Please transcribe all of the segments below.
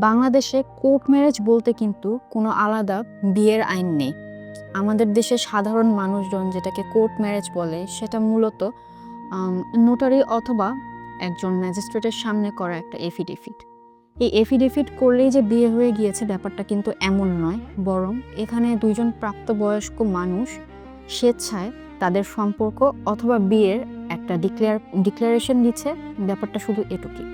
বাংলাদেশে court marriage বলতে কিন্তু কোনো আলাদা বিয়ের আইন নেই। আমাদের দেশে সাধারণ মানুষজন যেটাকে কোর্ট ম্যারেজ বলে সেটা মূলত নোটারি অথবা একজন ম্যাজিস্ট্রেটের সামনে করা একটা এফিডেভিট। এই এফিডেভিট করলেই যে বিয়ে হয়ে গিয়েছে ব্যাপারটা কিন্তু এমন নয়, বরং এখানে দুইজন প্রাপ্তবয়স্ক মানুষ স্বেচ্ছায় তাদের সম্পর্ক অথবা বিয়ের একটা ডিক্লারেশন দিচ্ছে। ব্যাপারটা শুধু এটুকুই।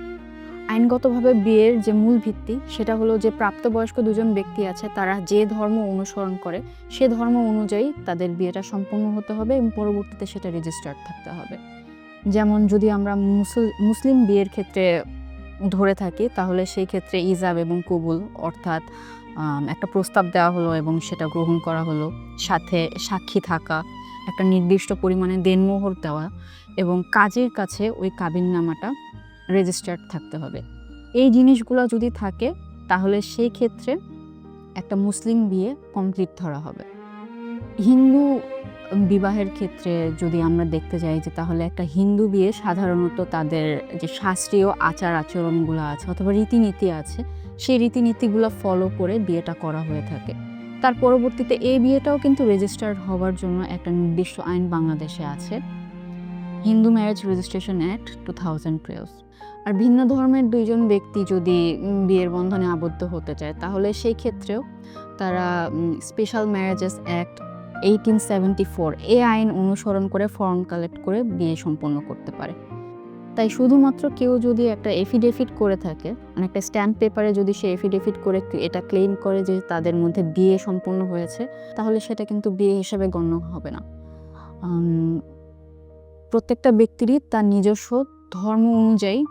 আইনগতভাবে বিয়ের যে মূল ভিত্তি সেটা হলো যে প্রাপ্তবয়স্ক দুজন ব্যক্তি আছে, তারা যে ধর্ম অনুসরণ করে সে ধর্ম অনুযায়ী তাদের বিয়েটা সম্পন্ন হতে হবে এবং পরবর্তীতে সেটা রেজিস্টার্ড থাকতে হবে। যেমন যদি আমরা মুসলিম বিয়ের ক্ষেত্রে ধরে থাকি তাহলে সেই ক্ষেত্রে ইজাব এবং কবুল, অর্থাৎ একটা প্রস্তাব দেওয়া হলো এবং সেটা গ্রহণ করা হলো, সাথে সাক্ষী থাকা, একটা নির্দিষ্ট পরিমাণে দেনমোহর দেওয়া এবং কাজীর কাছে ওই কাবিননামাটা রেজিস্টার্ড থাকতে হবে। এই জিনিসগুলো যদি থাকে তাহলে সেই ক্ষেত্রে একটা মুসলিম বিয়ে কমপ্লিট ধরা হবে। হিন্দু বিবাহের ক্ষেত্রে যদি আমরা দেখতে যাই যে তাহলে একটা হিন্দু বিয়ে সাধারণত তাদের যে শাস্ত্রীয় আচার আচরণগুলো আছে অথবা রীতিনীতি আছে সেই রীতিনীতিগুলো ফলো করে বিয়েটা করা হয়ে থাকে। তার পরবর্তীতে এই বিয়েটাও কিন্তু রেজিস্টার্ড হওয়ার জন্য একটা নির্দিষ্ট আইন বাংলাদেশে আছে, হিন্দু ম্যারেজ রেজিস্ট্রেশন অ্যাক্ট 2012। আর ভিন্ন ধর্মের দুইজন ব্যক্তি যদি বিয়ের বন্ধনে আবদ্ধ হতে চায় তাহলে সেই ক্ষেত্রেও তারা স্পেশাল ম্যারেজেস অ্যাক্ট 1874 এই আইন অনুসরণ করে ফর্ম কালেক্ট করে বিয়ে সম্পন্ন করতে পারে। তাই শুধুমাত্র কেউ যদি একটা এফিডেভিট করে থাকে, মানে একটা স্ট্যাম্প পেপারে যদি সে এফিডেভিট করে এটা ক্লেম করে যে তাদের মধ্যে বিয়ে সম্পন্ন হয়েছে, তাহলে সেটা কিন্তু বিয়ে হিসেবে গণ্য হবে না। প্রত্যেকটা ব্যক্তিরই তার নিজস্ব ধর্ম অনুযায়ী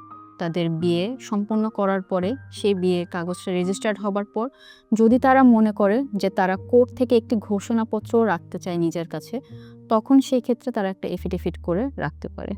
তাদের বিয়ে সম্পন্ন করার পরে সেই বিয়ে কাগজটা রেজিস্টার্ড হবার পর যদি তারা মনে করে যে তারা কোর্ট থেকে একটি ঘোষণাপত্র রাখতে চায় নিজের কাছে, তখন সেই ক্ষেত্রে তারা একটা এফিডেভিট করে রাখতে পারে।